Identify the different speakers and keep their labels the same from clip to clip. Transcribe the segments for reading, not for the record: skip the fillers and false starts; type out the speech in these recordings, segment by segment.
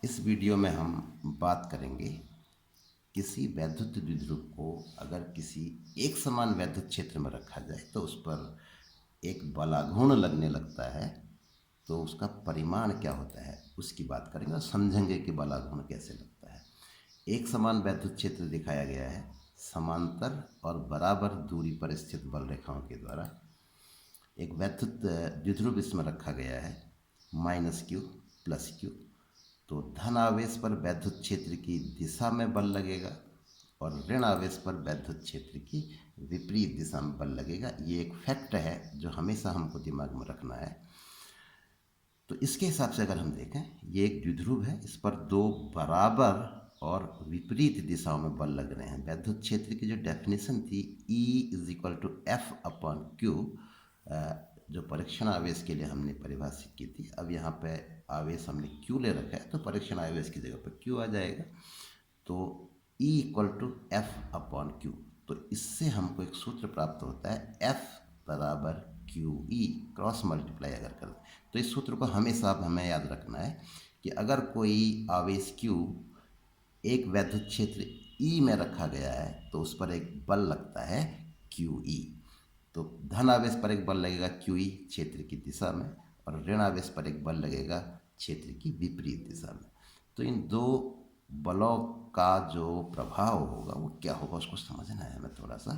Speaker 1: इस वीडियो में हम बात करेंगे किसी वैद्युत द्विध्रुव को अगर किसी एक समान वैद्युत क्षेत्र में रखा जाए तो उस पर एक बलाघूर्ण लगने लगता है, तो उसका परिमाण क्या होता है उसकी बात करेंगे और समझेंगे कि बलाघूर्ण कैसे लगता है। एक समान वैद्युत क्षेत्र दिखाया गया है समांतर और बराबर दूरी पर स्थित बल रेखाओं के द्वारा। एक वैद्युत द्विध्रुव इसमें रखा गया है -q +q। तो धन आवेश पर वैद्युत क्षेत्र की दिशा में बल लगेगा और ऋण आवेश पर वैद्युत क्षेत्र की विपरीत दिशा में बल लगेगा। ये एक फैक्ट है जो हमेशा हमको दिमाग में रखना है। तो इसके हिसाब से अगर हम देखें, ये एक द्विध्रुव है, इस पर दो बराबर और विपरीत दिशाओं में बल लग रहे हैं। वैद्युत क्षेत्र की जो डेफिनेशन थी E = F/Q, जो परीक्षण आवेश के लिए हमने परिभाषित की थी, अब यहाँ पे आवेश हमने Q ले रखा है तो परीक्षण आवेश की जगह पर Q आ जाएगा। तो E = F/Q। तो इससे हमको एक सूत्र प्राप्त होता है F = QE, क्रॉस मल्टीप्लाई अगर करें तो इस सूत्र को हमेशा हमें याद रखना है कि अगर कोई आवेश Q एक वैद्युत क्षेत्र E में रखा गया है तो उस पर एक बल लगता है QE। तो धन आवेश पर एक बल लगेगा QE क्षेत्र की दिशा में और ऋण आवेश पर एक बल लगेगा क्षेत्र की विपरीत दिशा में। तो इन दो बलों का जो प्रभाव होगा वो क्या होगा उसको समझना है हमें थोड़ा सा।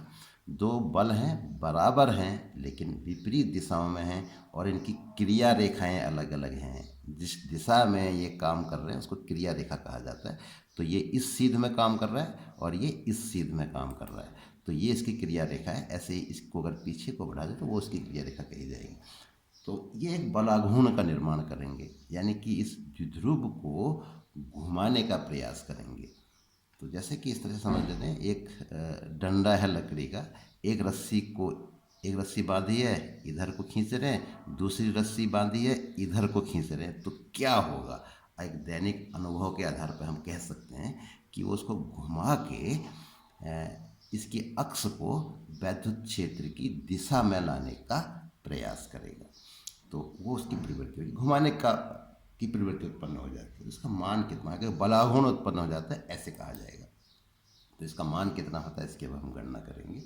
Speaker 1: दो बल हैं, बराबर हैं लेकिन विपरीत दिशाओं में हैं और इनकी क्रिया रेखाएं अलग अलग हैं। जिस दिशा में ये काम कर रहे हैं उसको क्रिया रेखा कहा जाता है। तो ये इस सीध में काम कर रहा है और ये इस सीध में काम कर रहा है, तो ये इसकी क्रिया रेखा है। ऐसे ही इसको अगर पीछे को बढ़ा दे तो वो इसकी क्रिया रेखा कही जाएगी। तो ये एक बलाघूर्ण का निर्माण करेंगे, यानी कि इस द्विध्रुव को घुमाने का प्रयास करेंगे। तो जैसे कि इस तरह से समझ लेते हैं, एक डंडा है लकड़ी का, एक रस्सी बांधी है, इधर को खींच रहे हैं, दूसरी रस्सी बांधी है, इधर को खींच रहे हैं, तो क्या होगा। एक दैनिक अनुभव के आधार पर हम कह सकते हैं कि वो उसको घुमा के इसके अक्ष को वैद्युत क्षेत्र की दिशा में लाने का प्रयास करेगा। तो वो उसकी प्रवृत्ति होगी, घुमाने का की प्रवृत्ति उत्पन्न हो जाती है। इसका मान कितना है, बलाघूर्ण उत्पन्न हो जाता है ऐसे कहा जाएगा। तो इसका मान कितना होता है इसके अब हम गणना करेंगे।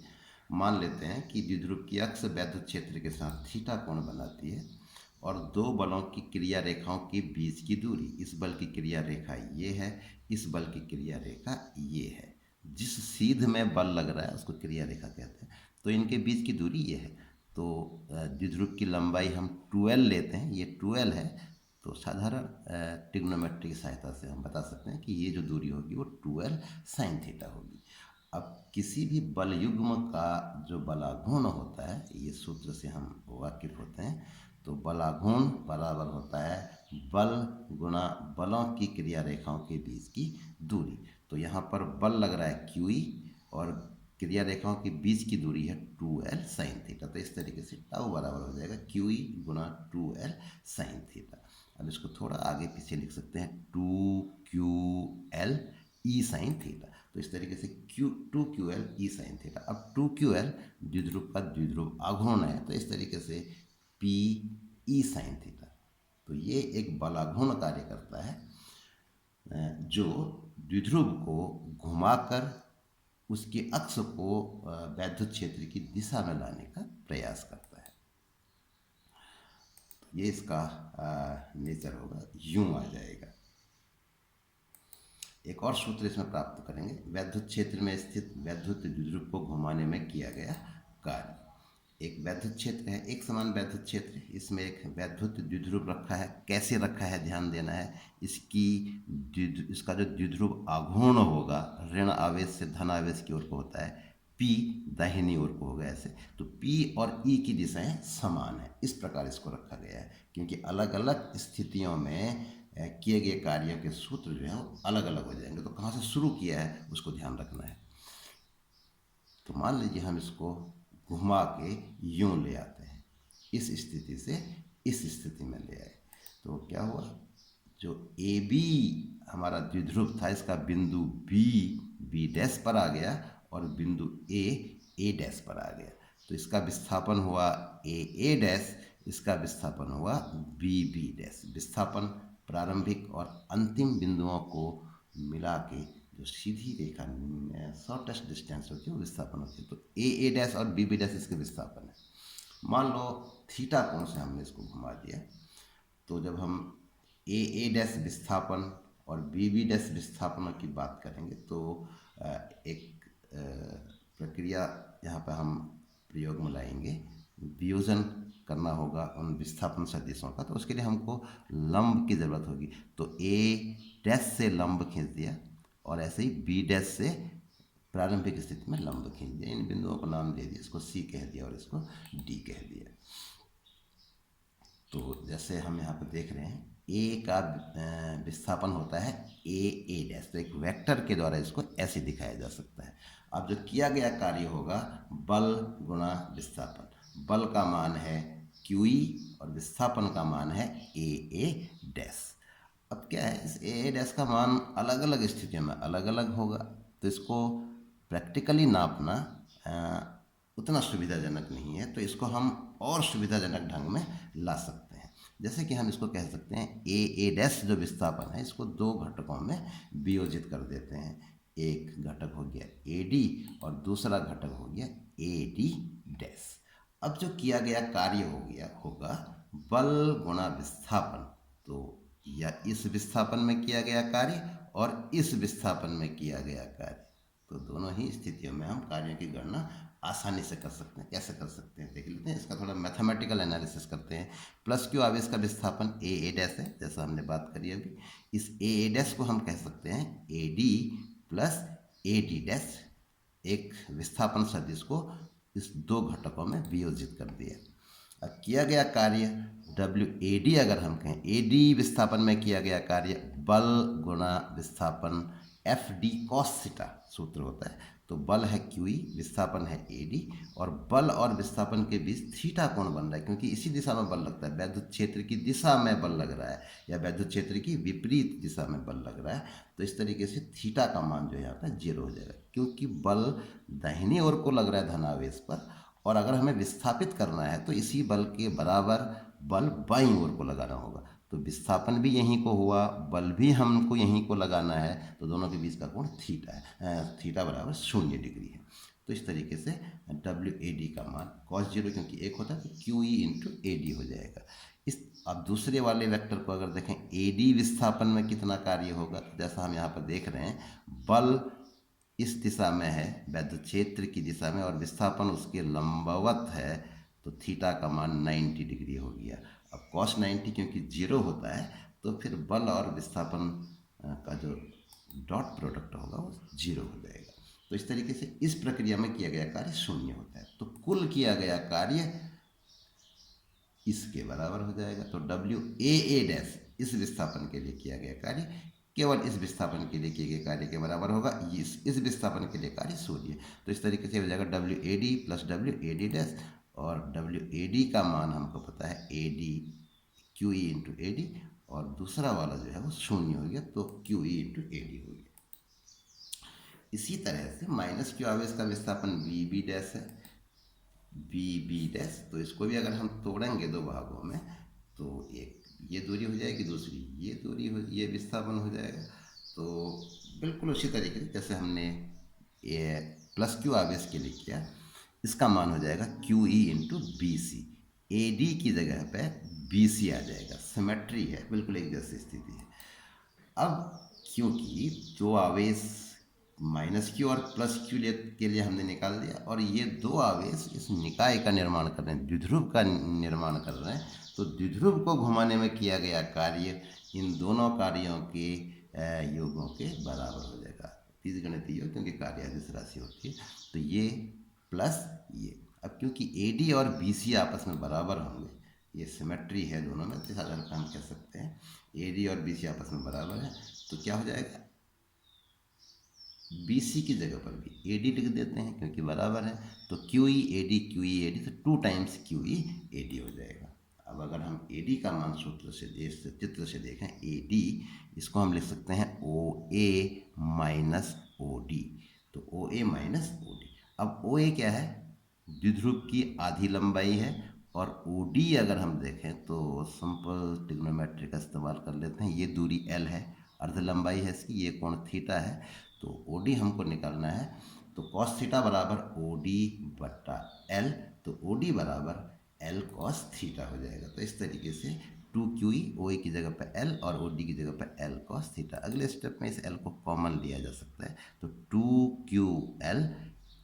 Speaker 1: मान लेते हैं कि द्विध्रुव की अक्ष वैद्युत क्षेत्र के साथ थीटा कोण बनाती है और दो बलों की क्रिया रेखाओं के बीच की दूरी, इस बल की क्रिया रेखा ये है, इस बल की क्रिया रेखा ये है। जिस सीध में बल लग रहा है उसको क्रिया रेखा कहते हैं। तो इनके बीच की दूरी ये है। तो द्विध्रुव की लंबाई हम 12 लेते हैं, ये 12 है। तो साधारण ट्रिग्नोमेट्री की सहायता से हम बता सकते हैं कि ये जो दूरी होगी वो 12 sin थीटा होगी। अब किसी भी बल युग्म का जो बलाघूर्ण होता है, ये सूत्र से हम वाकिफ होते हैं। तो बलाघूर्ण बराबर होता है बल गुणा बलों की क्रिया रेखाओं के बीच की दूरी। तो यहाँ पर बल लग रहा है QE और क्रिया रेखाओं के बीच की दूरी है 2L sin थीटा। तो इस तरीके से टाउ बराबर हो जाएगा QE गुणा 2L sin थीटा। अब इसको थोड़ा आगे पीछे लिख सकते हैं 2QL E sin थीटा। तो इस तरीके से 2QL E sin थीटा। अब 2QL द्विध्रुव का द्विध्रुव आघूर्ण है, तो इस तरीके से P E sin थीटा। तो ये एक बलाघूर्ण कार्य करता है जो द्विध्रुव को घुमाकर उसके अक्ष को वैद्युत क्षेत्र की दिशा में लाने का प्रयास करता है। तो ये इसका नेचर होगा, यूं आ जाएगा। एक और सूत्र इसमें प्राप्त करेंगे, वैद्युत क्षेत्र में स्थित वैद्युत द्विध्रुव को घुमाने में किया गया कार्य। एक वैद्युत क्षेत्र है, एक समान वैद्युत क्षेत्र, इसमें एक वैद्युत द्विध्रुव रखा है। कैसे रखा है ध्यान देना है। इसका जो द्विध्रुव आघूर्ण होगा ऋण आवेश से धन आवेश की ओर को होता है, P दाहिनी ओर को होगा ऐसे। तो P और E की दिशाएं समान है, इस प्रकार इसको रखा गया है, क्योंकि अलग अलग स्थितियों में किए गए कार्यों के सूत्र जो है वो अलग अलग हो जाएंगे। तो कहाँ से शुरू किया है उसको ध्यान रखना है। तो मान लीजिए हम इसको घुमा के यूं ले आते हैं, इस स्थिति से इस स्थिति में ले आए, तो क्या हुआ, जो AB हमारा द्विध्रुव था इसका बिंदु B डैश पर आ गया और बिंदु A डैश पर आ गया। तो इसका विस्थापन हुआ A डैश, इसका विस्थापन हुआ B डैश। विस्थापन प्रारंभिक और अंतिम बिंदुओं को मिला के जो सीधी रेखा शॉर्टेस्ट डिस्टेंस होती है वो विस्थापन होती है। तो ए डैश और बी डैश इसके विस्थापन है। मान लो थीटा कोण से हमने इसको घुमा दिया, तो जब हम ए डैश विस्थापन और बी डैश विस्थापनों की बात करेंगे तो एक प्रक्रिया यहाँ पर हम प्रयोग में लाएंगे। वियोजन करना होगा उन विस्थापन सदिशों का, तो उसके लिए हमको लंब की ज़रूरत होगी। तो ए डैश से लंब खींच दिया और ऐसे ही बी डैश से प्रारंभिक स्थिति में लंब खींच दिया। इन बिंदुओं को नाम दे दिया, इसको सी कह दिया और इसको डी कह दिया। तो जैसे हम यहाँ पर देख रहे हैं ए का विस्थापन होता है ए डैश, तो एक वेक्टर के द्वारा इसको ऐसे दिखाया जा सकता है। अब जो किया गया कार्य होगा बल गुणा विस्थापन। बल का मान है QE और विस्थापन का मान है ए डैश। अब क्या है, इस ए डैश का मान अलग अलग स्थितियों में अलग अलग होगा, तो इसको प्रैक्टिकली नापना उतना सुविधाजनक नहीं है, तो इसको हम और सुविधाजनक ढंग में ला सकते हैं। जैसे कि हम इसको कह सकते हैं ए डैश जो विस्थापन है इसको दो घटकों में वियोजित कर देते हैं। एक घटक हो गया AD और दूसरा घटक हो गया AD डैश। अब जो किया गया कार्य होगा बल गुणा विस्थापन। तो या इस विस्थापन में किया गया कार्य और इस विस्थापन में किया गया कार्य, तो दोनों ही स्थितियों में हम कार्यों की गणना आसानी से कर सकते हैं। कैसे कर सकते हैं देख लेते हैं। इसका थोड़ा मैथमेटिकल एनालिसिस करते हैं। प्लस क्यू आवेश का विस्थापन ए डैश है, जैसा हमने बात करी अभी। इस ए डैश को हम कह सकते हैं AD प्लस AD डैश। एक विस्थापन सदिश को इस दो घटकों में वियोजित कर दिया। अब किया गया कार्य WAD अगर हम कहें, AD विस्थापन में किया गया कार्य बल गुणा विस्थापन FD cos थीटा सूत्र होता है। तो बल है QE, विस्थापन है AD, और बल और विस्थापन के बीच थीटा कोण बन रहा है क्योंकि इसी दिशा में बल लगता है। वैद्युत क्षेत्र की दिशा में बल लग रहा है या वैद्युत क्षेत्र की विपरीत दिशा में बल लग रहा है, तो इस तरीके से थीटा का मान जो है यहाँ पर 0 हो जाएगा क्योंकि बल दाहिनी ओर को लग रहा है धनावेश पर, और अगर हमें विस्थापित करना है तो इसी बल के बराबर बल बाईं ओर को लगाना होगा। तो विस्थापन भी यहीं को हुआ, बल भी हमको यहीं को लगाना है, तो दोनों के बीच का कोण थीटा है। थीटा बराबर 0 डिग्री है। तो इस तरीके से WAD का मान cos 0 क्योंकि एक होता है तो QE इंटू AD हो जाएगा। अब दूसरे वाले वेक्टर को अगर देखें AD विस्थापन में कितना कार्य होगा, जैसा हम यहाँ पर देख रहे हैं बल इस दिशा में है वैद्युत क्षेत्र की दिशा में और विस्थापन उसके लंबवत है, तो थीटा का मान 90 डिग्री हो गया। अब cos 90 क्योंकि 0 होता है तो फिर बल और विस्थापन का जो डॉट प्रोडक्ट होगा वो 0 हो जाएगा। तो इस तरीके से इस प्रक्रिया में किया गया कार्य 0 होता है। तो कुल किया गया कार्य इसके बराबर हो जाएगा। तो WAA डैश इस विस्थापन के लिए किया गया कार्य केवल इस विस्थापन के लिए किए गए कार्य के बराबर होगा। इस विस्थापन के लिए कार्य 0। तो इस तरीके से हो जाएगा WAD प्लस WAD डैश, और WAD का मान हमको पता है AD QE इंटू AD, और दूसरा वाला जो है वो 0 हो गया तो QE इंटू AD हो गया। इसी तरह से माइनस क्यू आवेश का विस्थापन BB डैश है, BB डैश। तो इसको भी अगर हम तोड़ेंगे दो भागों में तो एक ये दूरी हो जाएगी, दूसरी ये दूरी हो, ये विस्थापन हो जाएगा। तो बिल्कुल उसी तरीके से जैसे हमने ये प्लस क्यू आवेश के लिए किया, इसका मान हो जाएगा QE इंटू BC। AD की जगह पे BC आ जाएगा। सिमेट्री है, बिल्कुल एक जैसी स्थिति है। अब क्योंकि जो आवेश माइनस क्यू और प्लस क्यू के लिए हमने निकाल दिया और ये दो आवेश इस निकाय का निर्माण कर रहे हैं, द्विध्रुव का निर्माण कर रहे हैं, तो द्विध्रुव को घुमाने में किया गया कार्य इन दोनों कार्यों के योगों के बराबर हो जाएगा। बीजगणितीय योग क्योंकि कार्य अदिश राशि होती है, तो ये प्लस ये। अब क्योंकि AD और BC आपस में बराबर होंगे, ये सिमेट्री है दोनों में, तो इस आधार पर हम कह सकते हैं AD और BC आपस में बराबर है। तो क्या हो जाएगा, BC की जगह पर भी AD लिख देते हैं क्योंकि बराबर है, तो QE AD तो 2 टाइम्स QE AD हो जाएगा। अब अगर हम AD का मान सूत्र से चित्र से देखें, AD इसको हम लिख सकते हैं OA माइनस OD। तो OA माइनस OD। अब OA क्या है, द्विध्रुव की आधी लंबाई है और OD अगर हम देखें तो सिंपल ट्रिग्नोमेट्री का इस्तेमाल कर लेते हैं। ये दूरी L है, अर्ध लंबाई है इसकी, ये कोण थीटा है, तो OD हमको निकालना है। तो cos थीटा बराबर OD बट्टा L, तो OD बराबर L cos थीटा हो जाएगा। तो इस तरीके से 2QE OE की जगह पे L और OD की जगह पे L cos थीटा। अगले स्टेप में इस L को कॉमन लिया जा सकता है, तो 2QL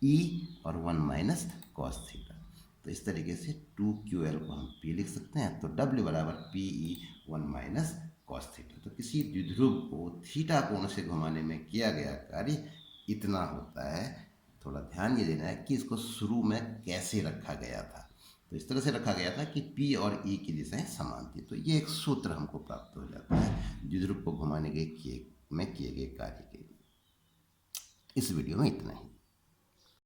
Speaker 1: E और 1 माइनस cos थीटा। तो इस तरीके से 2QL को हम P लिख सकते हैं, तो W बराबर PE 1 माइनस cos थीटा। तो किसी द्विध्रुव को थीटा कोण से घुमाने में किया गया कार्य इतना होता है। थोड़ा ध्यान ये देना है कि इसको शुरू में कैसे रखा गया था। तो इस तरह से रखा गया था कि P और E की दिशाएं समान थी। तो ये एक सूत्र हमको प्राप्त हो जाता है द्विध्रुव को घुमाने के किए गए कार्य के लिए। इस वीडियो में इतना ही।